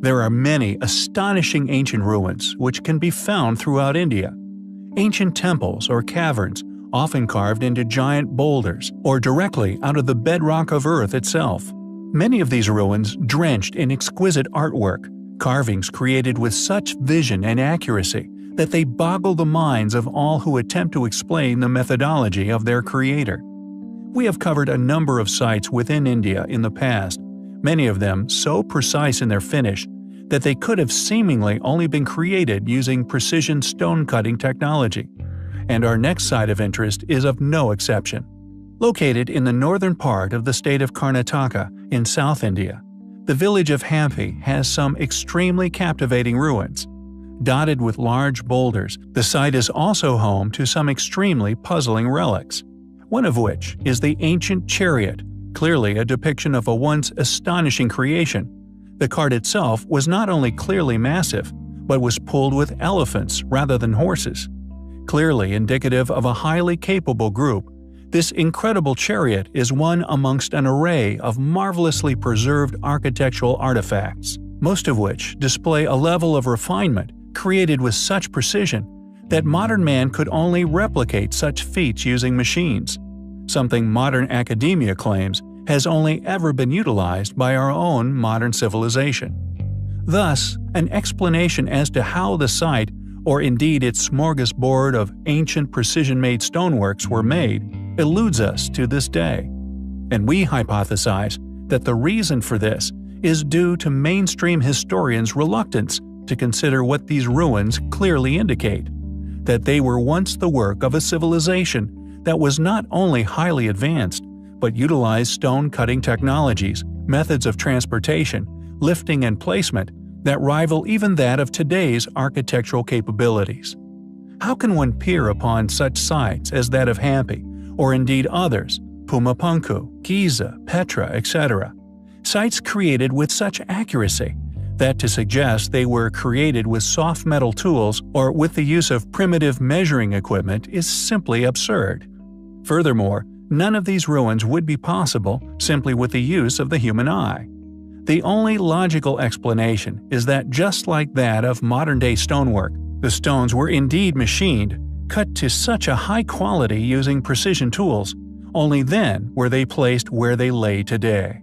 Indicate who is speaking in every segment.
Speaker 1: There are many astonishing ancient ruins which can be found throughout India. Ancient temples or caverns, often carved into giant boulders or directly out of the bedrock of Earth itself. Many of these ruins drenched in exquisite artwork, carvings created with such vision and accuracy that they boggle the minds of all who attempt to explain the methodology of their creator. We have covered a number of sites within India in the past, many of them so precise in their finish that they could have seemingly only been created using precision stone-cutting technology. And our next site of interest is of no exception. Located in the northern part of the state of Karnataka in South India, the village of Hampi has some extremely captivating ruins. Dotted with large boulders, the site is also home to some extremely puzzling relics, one of which is the ancient chariot, clearly a depiction of a once astonishing creation. The cart itself was not only clearly massive, but was pulled with elephants rather than horses. Clearly indicative of a highly capable group, this incredible chariot is one amongst an array of marvelously preserved architectural artifacts, most of which display a level of refinement created with such precision that modern man could only replicate such feats using machines, something modern academia claims has only ever been utilized by our own modern civilization. Thus, an explanation as to how the site, or indeed its smorgasbord of ancient precision-made stoneworks were made, eludes us to this day. And we hypothesize that the reason for this is due to mainstream historians' reluctance to consider what these ruins clearly indicate, that they were once the work of a civilization that was not only highly advanced, but utilized stone-cutting technologies, methods of transportation, lifting and placement that rival even that of today's architectural capabilities. How can one peer upon such sites as that of Hampi, or indeed others, Pumapunku, Giza, Petra, etc., sites created with such accuracy that to suggest they were created with soft metal tools or with the use of primitive measuring equipment is simply absurd. Furthermore, none of these ruins would be possible simply with the use of the human eye. The only logical explanation is that just like that of modern-day stonework, the stones were indeed machined, cut to such a high quality using precision tools, only then were they placed where they lay today.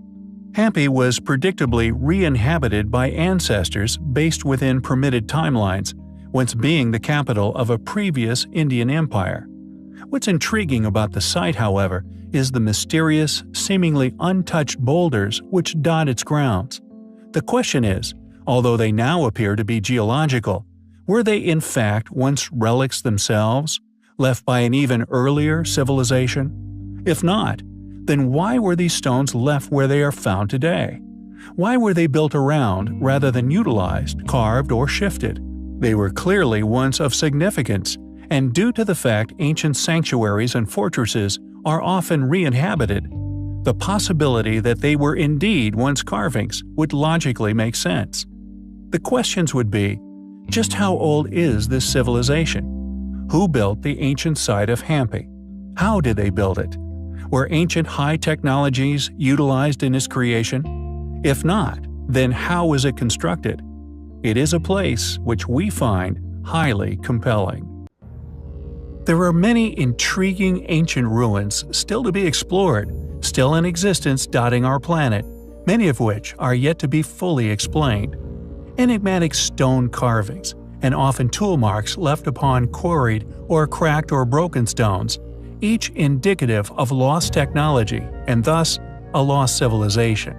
Speaker 1: Hampi was predictably re-inhabited by ancestors based within permitted timelines, once being the capital of a previous Indian empire. What's intriguing about the site, however, is the mysterious, seemingly untouched boulders which dot its grounds. The question is, although they now appear to be geological, were they in fact once relics themselves, left by an even earlier civilization? If not, then why were these stones left where they are found today? Why were they built around rather than utilized, carved, or shifted? They were clearly once of significance, and due to the fact ancient sanctuaries and fortresses are often re-inhabited, the possibility that they were indeed once carvings would logically make sense. The questions would be, just how old is this civilization? Who built the ancient site of Hampi? How did they build it? Were ancient high technologies utilized in its creation? If not, then how was it constructed? It is a place which we find highly compelling. There are many intriguing ancient ruins still to be explored, still in existence dotting our planet, many of which are yet to be fully explained. Enigmatic stone carvings, and often tool marks left upon quarried or cracked or broken stones, each indicative of lost technology and thus a lost civilization.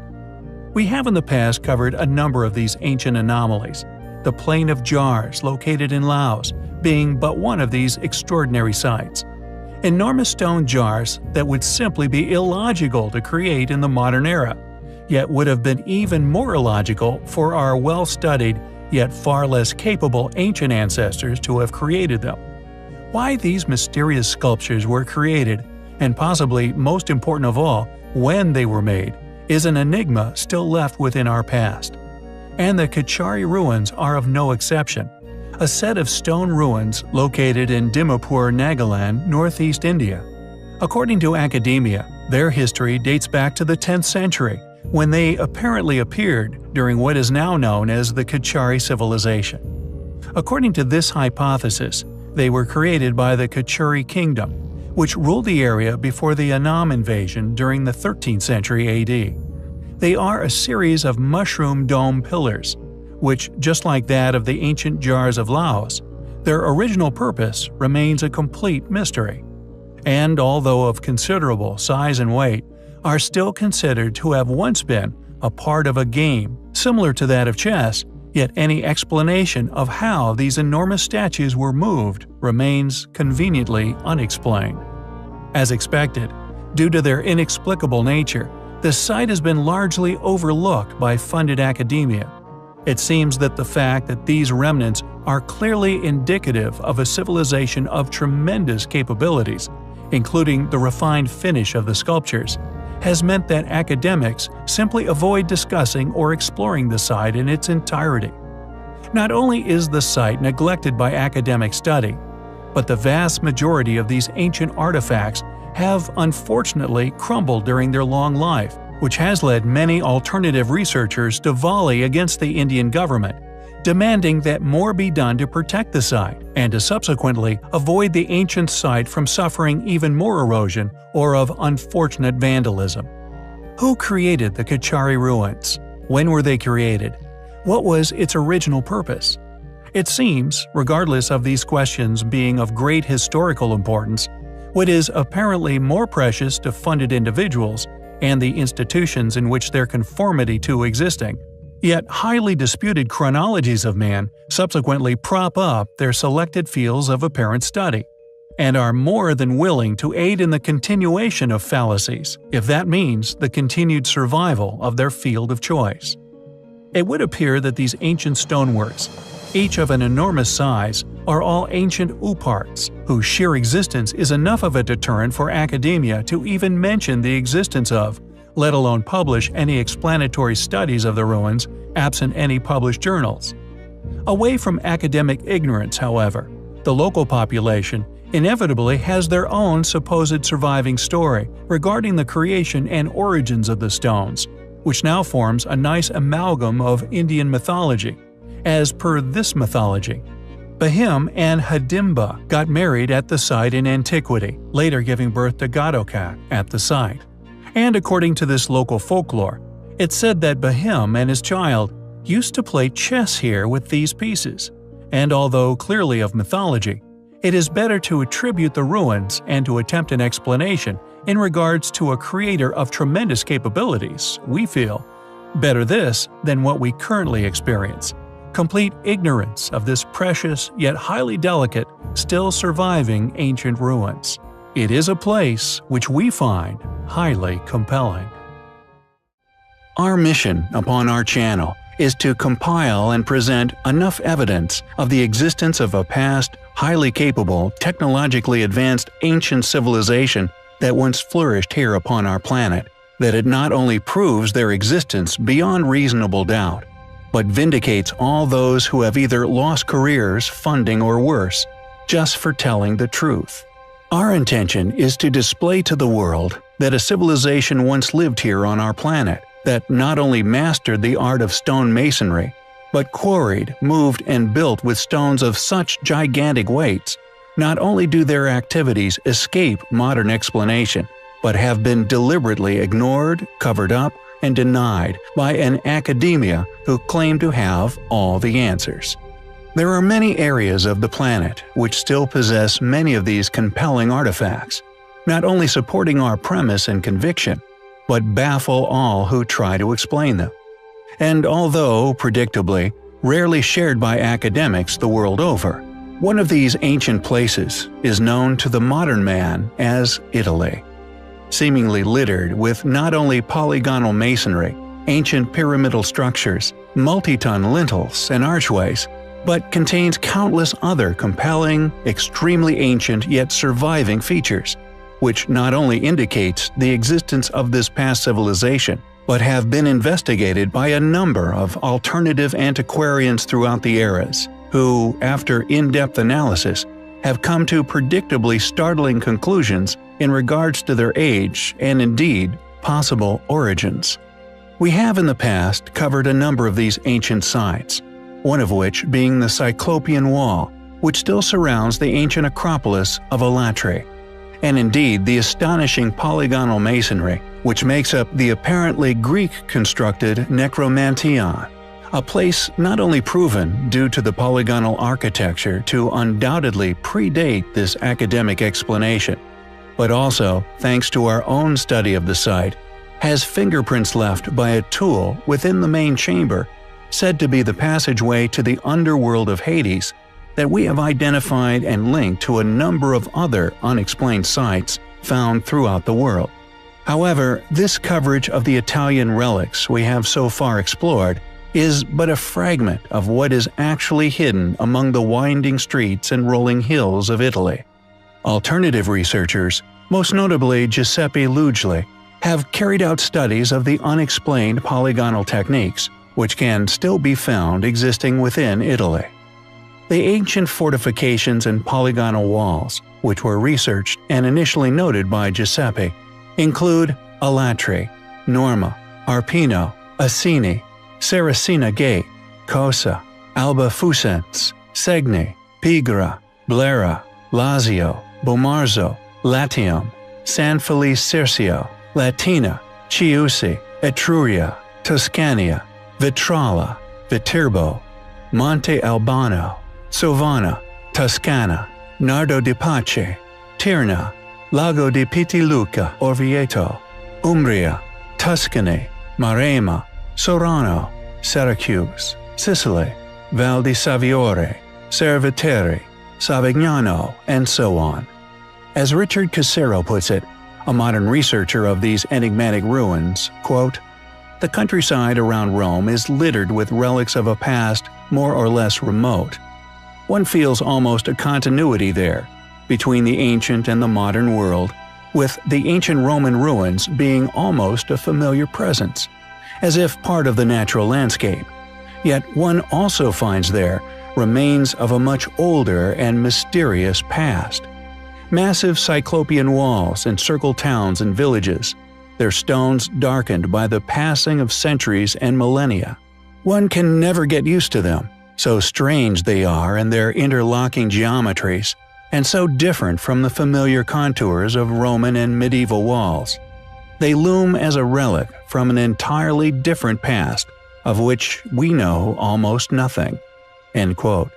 Speaker 1: We have in the past covered a number of these ancient anomalies, the Plain of Jars located in Laos being but one of these extraordinary sites. Enormous stone jars that would simply be illogical to create in the modern era, yet would have been even more illogical for our well-studied yet far less capable ancient ancestors to have created them. Why these mysterious sculptures were created, and possibly most important of all, when they were made, is an enigma still left within our past. And the Kachari ruins are of no exception, a set of stone ruins located in Dimapur, Nagaland, northeast India. According to academia, their history dates back to the 10th century, when they apparently appeared during what is now known as the Kachari civilization. According to this hypothesis, they were created by the Kachuri kingdom, which ruled the area before the Annam invasion during the 13th century AD. They are a series of mushroom dome pillars, which, just like that of the ancient jars of Laos, their original purpose remains a complete mystery, and although of considerable size and weight, are still considered to have once been a part of a game similar to that of chess, yet any explanation of how these enormous statues were moved remains conveniently unexplained. As expected, due to their inexplicable nature, the site has been largely overlooked by funded academia. It seems that the fact that these remnants are clearly indicative of a civilization of tremendous capabilities, including the refined finish of the sculptures, has meant that academics simply avoid discussing or exploring the site in its entirety. Not only is the site neglected by academic study, but the vast majority of these ancient artifacts have unfortunately crumbled during their long life, which has led many alternative researchers to volley against the Indian government, demanding that more be done to protect the site and to subsequently avoid the ancient site from suffering even more erosion or of unfortunate vandalism. Who created the Kachari ruins? When were they created? What was its original purpose? It seems, regardless of these questions being of great historical importance, what is apparently more precious to funded individuals and the institutions in which their conformity to existing, yet highly disputed chronologies of man subsequently prop up their selected fields of apparent study, and are more than willing to aid in the continuation of fallacies, if that means the continued survival of their field of choice. It would appear that these ancient stoneworks, each of an enormous size, are all ancient uparts, whose sheer existence is enough of a deterrent for academia to even mention the existence of, let alone publish any explanatory studies of the ruins, absent any published journals. Away from academic ignorance, however, the local population inevitably has their own supposed surviving story regarding the creation and origins of the stones, which now forms a nice amalgam of Indian mythology. As per this mythology, Bahim and Hidimba got married at the site in antiquity, later giving birth to Gadokak at the site. And according to this local folklore, it's said that Bahim and his child used to play chess here with these pieces, and although clearly of mythology, it is better to attribute the ruins and to attempt an explanation in regards to a creator of tremendous capabilities, we feel. Better this than what we currently experience. Complete ignorance of this precious yet highly delicate, still surviving ancient ruins. It is a place which we find highly compelling. Our mission upon our channel is to compile and present enough evidence of the existence of a past, highly capable, technologically advanced ancient civilization that once flourished here upon our planet, that it not only proves their existence beyond reasonable doubt, but vindicates all those who have either lost careers, funding, or worse, just for telling the truth. Our intention is to display to the world that a civilization once lived here on our planet, that not only mastered the art of stone masonry, but quarried, moved, and built with stones of such gigantic weights. Not only do their activities escape modern explanation, but have been deliberately ignored, covered up, and denied by an academia who claim to have all the answers. There are many areas of the planet which still possess many of these compelling artifacts, not only supporting our premise and conviction, but baffle all who try to explain them. And although, predictably, rarely shared by academics the world over, one of these ancient places is known to the modern man as Italy. Seemingly littered with not only polygonal masonry, ancient pyramidal structures, multi-ton lintels and archways, but contains countless other compelling, extremely ancient yet surviving features, which not only indicates the existence of this past civilization, but have been investigated by a number of alternative antiquarians throughout the eras, who, after in-depth analysis, have come to predictably startling conclusions in regards to their age and indeed possible origins. We have in the past covered a number of these ancient sites, one of which being the Cyclopean Wall, which still surrounds the ancient acropolis of Alatri, and indeed the astonishing polygonal masonry which makes up the apparently Greek-constructed Necromantion, a place not only proven due to the polygonal architecture to undoubtedly predate this academic explanation, but also, thanks to our own study of the site, has fingerprints left by a tool within the main chamber, said to be the passageway to the underworld of Hades, that we have identified and linked to a number of other unexplained sites found throughout the world. However, this coverage of the Italian relics we have so far explored is but a fragment of what is actually hidden among the winding streets and rolling hills of Italy. Alternative researchers, most notably Giuseppe Lugli, have carried out studies of the unexplained polygonal techniques, which can still be found existing within Italy. The ancient fortifications and polygonal walls, which were researched and initially noted by Giuseppe, include Alatri, Norma, Arpino, Assini, Saracina Gate, Cosa, Alba Fucens, Segni, Pigra, Blera, Lazio, Bomarzo, Latium, San Felice Circio, Latina, Chiusi, Etruria, Toscania, Vitrala, Viterbo, Monte Albano, Sovana, Toscana, Nardo di Pace, Tirna, Lago di Pitiluca, Orvieto, Umbria, Tuscany, Maremma, Sorano, Syracuse, Sicily, Val di Saviore, Cerveteri, Savignano, and so on. As Richard Casero puts it, a modern researcher of these enigmatic ruins, quote, "The countryside around Rome is littered with relics of a past more or less remote. One feels almost a continuity there, between the ancient and the modern world, with the ancient Roman ruins being almost a familiar presence, as if part of the natural landscape. Yet one also finds there remains of a much older and mysterious past. Massive cyclopean walls encircle towns and villages, their stones darkened by the passing of centuries and millennia. One can never get used to them, so strange they are in their interlocking geometries, and so different from the familiar contours of Roman and medieval walls. They loom as a relic from an entirely different past, of which we know almost nothing." End quote.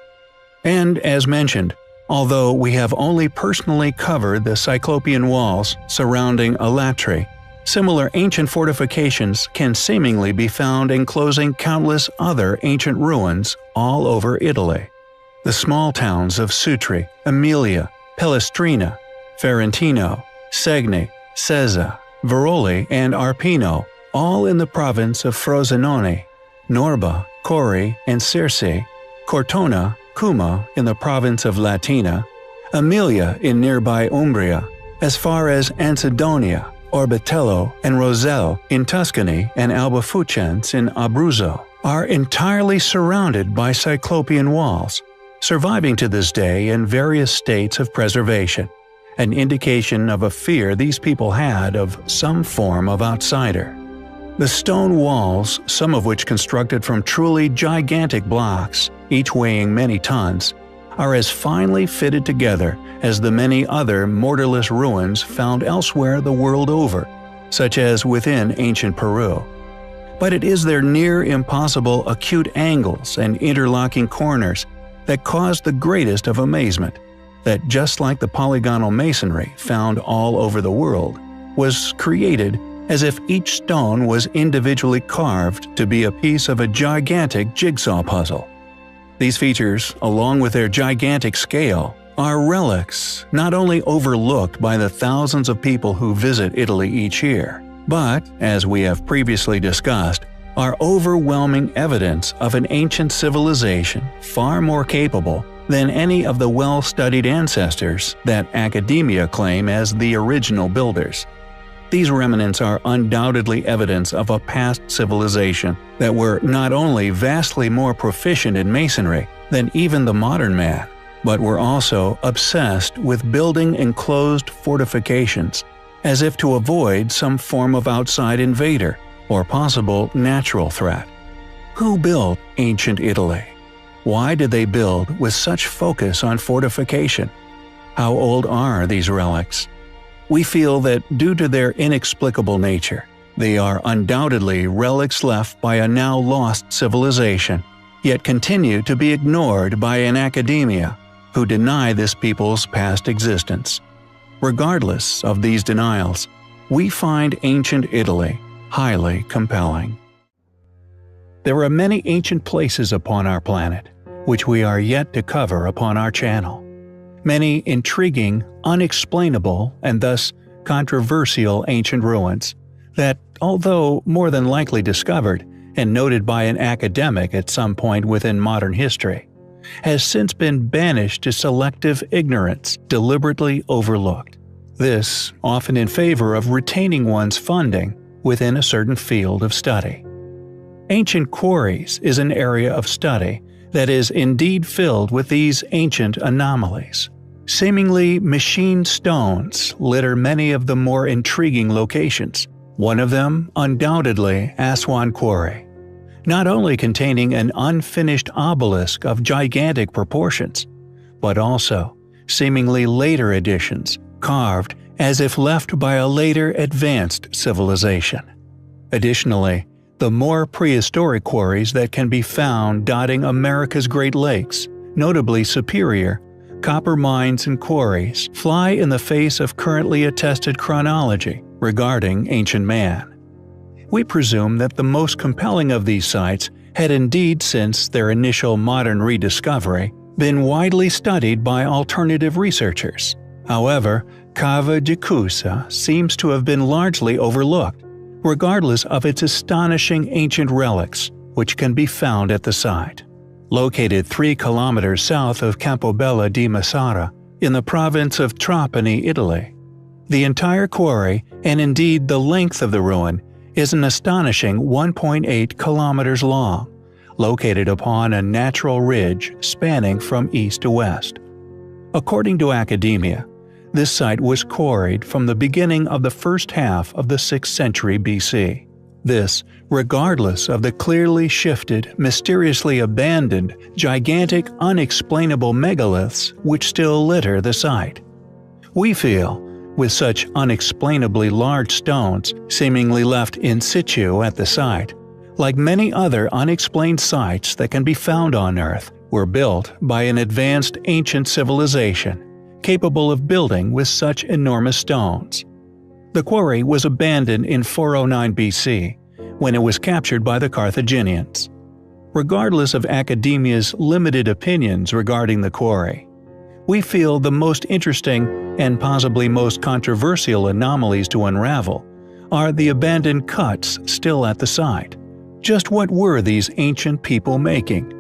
Speaker 1: And as mentioned, although we have only personally covered the Cyclopean walls surrounding Alatri, similar ancient fortifications can seemingly be found enclosing countless other ancient ruins all over Italy. The small towns of Sutri, Emilia, Pellestrina, Ferentino, Segni, Sezza, Veroli, and Arpino, all in the province of Frosinone, Norba, Cori, and Circe, Cortona, Cuma in the province of Latina, Emilia in nearby Umbria, as far as Ansidonia, Orbetello, and Roselle in Tuscany and Alba Fucens in Abruzzo, are entirely surrounded by Cyclopean walls, surviving to this day in various states of preservation, an indication of a fear these people had of some form of outsider. The stone walls, some of which constructed from truly gigantic blocks, each weighing many tons, are as finely fitted together as the many other mortarless ruins found elsewhere the world over, such as within ancient Peru. But it is their near impossible acute angles and interlocking corners that caused the greatest of amazement, that just like the polygonal masonry found all over the world, was created as if each stone was individually carved to be a piece of a gigantic jigsaw puzzle. These features, along with their gigantic scale, are relics not only overlooked by the thousands of people who visit Italy each year, but, as we have previously discussed, are overwhelming evidence of an ancient civilization far more capable than any of the well-studied ancestors that academia claim as the original builders. These remnants are undoubtedly evidence of a past civilization that were not only vastly more proficient in masonry than even the modern man, but were also obsessed with building enclosed fortifications, as if to avoid some form of outside invader, or possible natural threat. Who built ancient Italy? Why did they build with such focus on fortification? How old are these relics? We feel that due to their inexplicable nature, they are undoubtedly relics left by a now lost civilization, yet continue to be ignored by an academia who deny this people's past existence. Regardless of these denials, we find ancient Italy highly compelling. There are many ancient places upon our planet, which we are yet to cover upon our channel. Many intriguing, unexplainable, and thus controversial ancient ruins that, although more than likely discovered and noted by an academic at some point within modern history, has since been banished to selective ignorance, deliberately overlooked. This often in favor of retaining one's funding within a certain field of study. Ancient quarries is an area of study that is indeed filled with these ancient anomalies. Seemingly machined stones litter many of the more intriguing locations, one of them undoubtedly Aswan Quarry, not only containing an unfinished obelisk of gigantic proportions, but also seemingly later additions carved as if left by a later advanced civilization. Additionally, the more prehistoric quarries that can be found dotting America's Great Lakes, notably Superior, copper mines and quarries, fly in the face of currently attested chronology regarding ancient man. We presume that the most compelling of these sites had indeed since their initial modern rediscovery been widely studied by alternative researchers. However, Cava di Cusa seems to have been largely overlooked, regardless of its astonishing ancient relics which can be found at the site. Located 3 kilometers south of Campobello di Massara in the province of Trapani, Italy, the entire quarry, and indeed the length of the ruin, is an astonishing 1.8 kilometers long, located upon a natural ridge spanning from east to west. According to academia, this site was quarried from the beginning of the first half of the 6th century BC. This, regardless of the clearly shifted, mysteriously abandoned, gigantic, unexplainable megaliths which still litter the site. We feel, with such unexplainably large stones seemingly left in situ at the site, like many other unexplained sites that can be found on Earth, were built by an advanced ancient civilization capable of building with such enormous stones. The quarry was abandoned in 409 BC, when it was captured by the Carthaginians. Regardless of academia's limited opinions regarding the quarry, we feel the most interesting and possibly most controversial anomalies to unravel are the abandoned cuts still at the site. Just what were these ancient people making?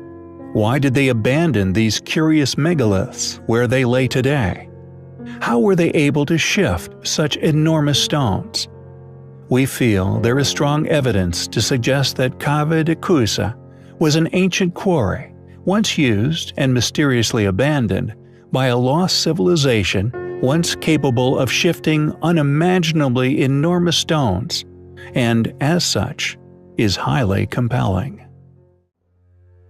Speaker 1: Why did they abandon these curious megaliths where they lay today? How were they able to shift such enormous stones? We feel there is strong evidence to suggest that Cava di Cusa was an ancient quarry, once used and mysteriously abandoned by a lost civilization once capable of shifting unimaginably enormous stones, and as such, is highly compelling.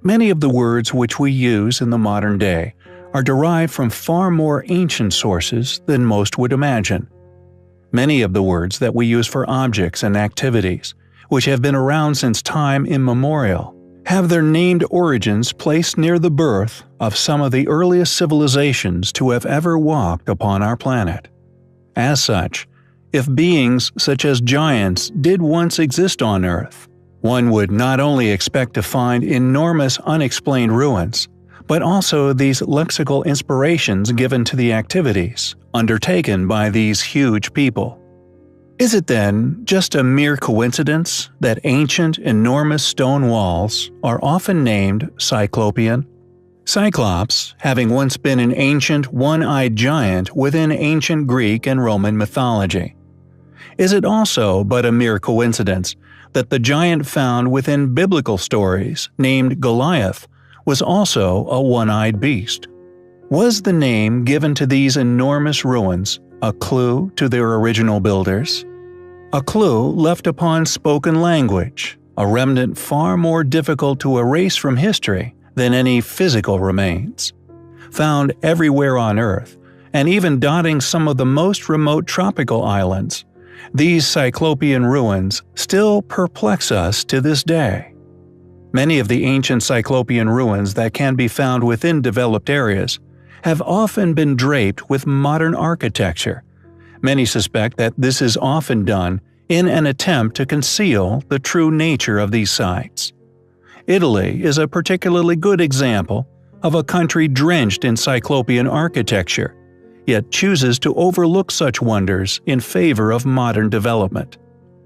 Speaker 1: Many of the words which we use in the modern day are derived from far more ancient sources than most would imagine. Many of the words that we use for objects and activities, which have been around since time immemorial, have their named origins placed near the birth of some of the earliest civilizations to have ever walked upon our planet. As such, if beings such as giants did once exist on Earth, one would not only expect to find enormous unexplained ruins, but also these lexical inspirations given to the activities undertaken by these huge people. Is it then just a mere coincidence that ancient, enormous stone walls are often named Cyclopean? Cyclops having once been an ancient one-eyed giant within ancient Greek and Roman mythology. Is it also but a mere coincidence that the giant found within biblical stories, named Goliath, was also a one-eyed beast? Was the name given to these enormous ruins a clue to their original builders? a clue left upon spoken language, a remnant far more difficult to erase from history than any physical remains. Found everywhere on Earth, and even dotting some of the most remote tropical islands, these Cyclopean ruins still perplex us to this day. Many of the ancient Cyclopean ruins that can be found within developed areas have often been draped with modern architecture. Many suspect that this is often done in an attempt to conceal the true nature of these sites. Italy is a particularly good example of a country drenched in Cyclopean architecture, yet chooses to overlook such wonders in favor of modern development.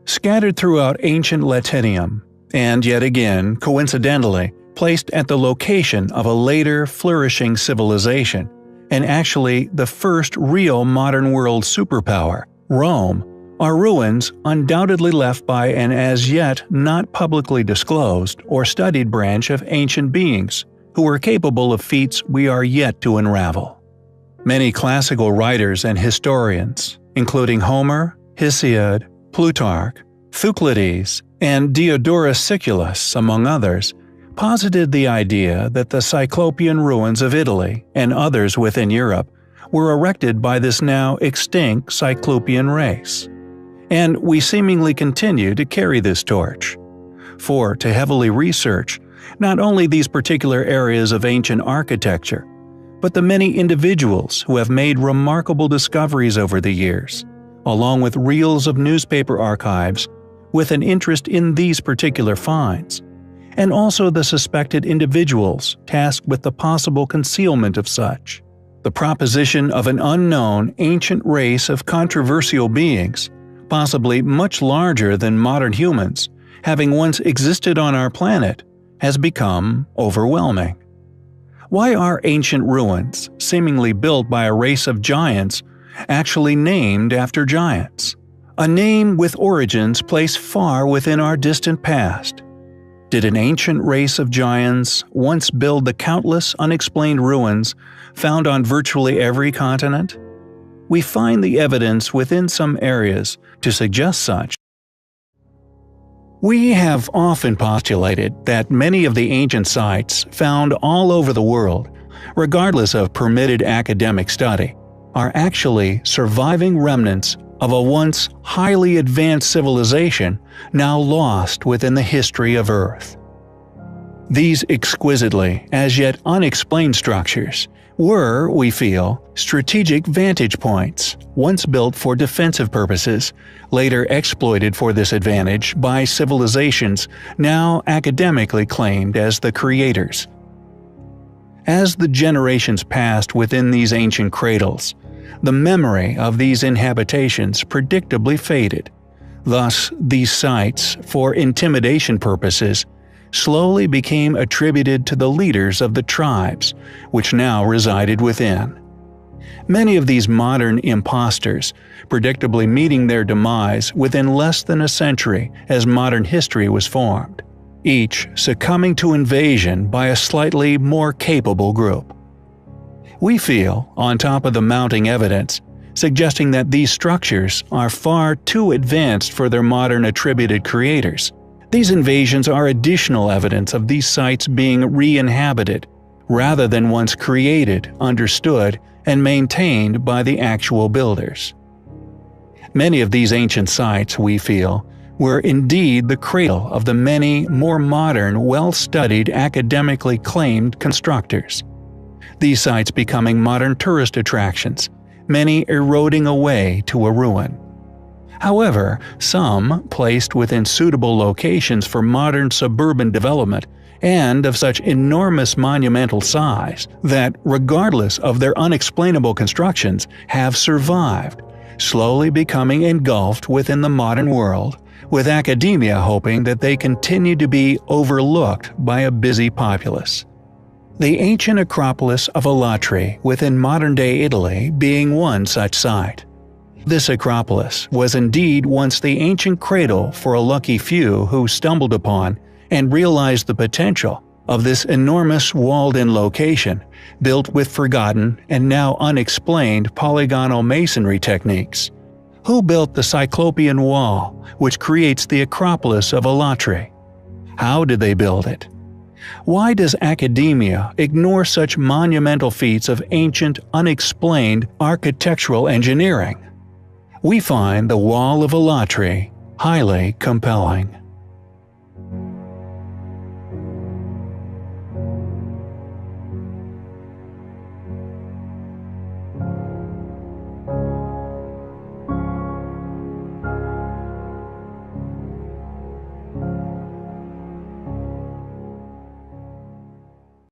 Speaker 1: Scattered throughout ancient Latinium, and yet again, coincidentally, placed at the location of a later flourishing civilization, and actually the first real modern world superpower, Rome, are ruins undoubtedly left by an as yet not publicly disclosed or studied branch of ancient beings who were capable of feats we are yet to unravel. Many classical writers and historians, including Homer, Hesiod, Plutarch, Thucydides, and Diodorus Siculus, among others, posited the idea that the Cyclopean ruins of Italy and others within Europe were erected by this now extinct Cyclopean race. And we seemingly continue to carry this torch. For to heavily research not only these particular areas of ancient architecture, but the many individuals who have made remarkable discoveries over the years, along with reels of newspaper archives with an interest in these particular finds, and also the suspected individuals tasked with the possible concealment of such. The proposition of an unknown ancient race of controversial beings, possibly much larger than modern humans, having once existed on our planet, has become overwhelming. Why are ancient ruins, seemingly built by a race of giants, actually named after giants? A name with origins placed far within our distant past. Did an ancient race of giants once build the countless unexplained ruins found on virtually every continent? We find the evidence within some areas to suggest such. We have often postulated that many of the ancient sites found all over the world, regardless of permitted academic study, are actually surviving remnants of a once highly advanced civilization now lost within the history of Earth. These exquisitely, as yet unexplained structures were, we feel, strategic vantage points, once built for defensive purposes, later exploited for this advantage by civilizations now academically claimed as the creators. As the generations passed within these ancient cradles, the memory of these inhabitations predictably faded. Thus, these sites, for intimidation purposes, slowly became attributed to the leaders of the tribes, which now resided within. Many of these modern impostors, predictably meeting their demise within less than a century as modern history was formed, each succumbing to invasion by a slightly more capable group. We feel, on top of the mounting evidence, suggesting that these structures are far too advanced for their modern attributed creators. These invasions are additional evidence of these sites being re-inhabited, rather than once created, understood, and maintained by the actual builders. Many of these ancient sites, we feel, were indeed the cradle of the many more modern, well-studied, academically claimed constructors. These sites becoming modern tourist attractions, many eroding away to a ruin. However, some placed within suitable locations for modern suburban development and of such enormous monumental size that, regardless of their unexplainable constructions, have survived, slowly becoming engulfed within the modern world, with academia hoping that they continue to be overlooked by a busy populace. The ancient Acropolis of Alatri within modern-day Italy being one such site. This Acropolis was indeed once the ancient cradle for a lucky few who stumbled upon and realized the potential of this enormous walled-in location, built with forgotten and now unexplained polygonal masonry techniques, Who built the Cyclopean Wall, which creates the Acropolis of Elatri? How did they build it? Why does academia ignore such monumental feats of ancient, unexplained architectural engineering? We find the Wall of Elatri highly compelling.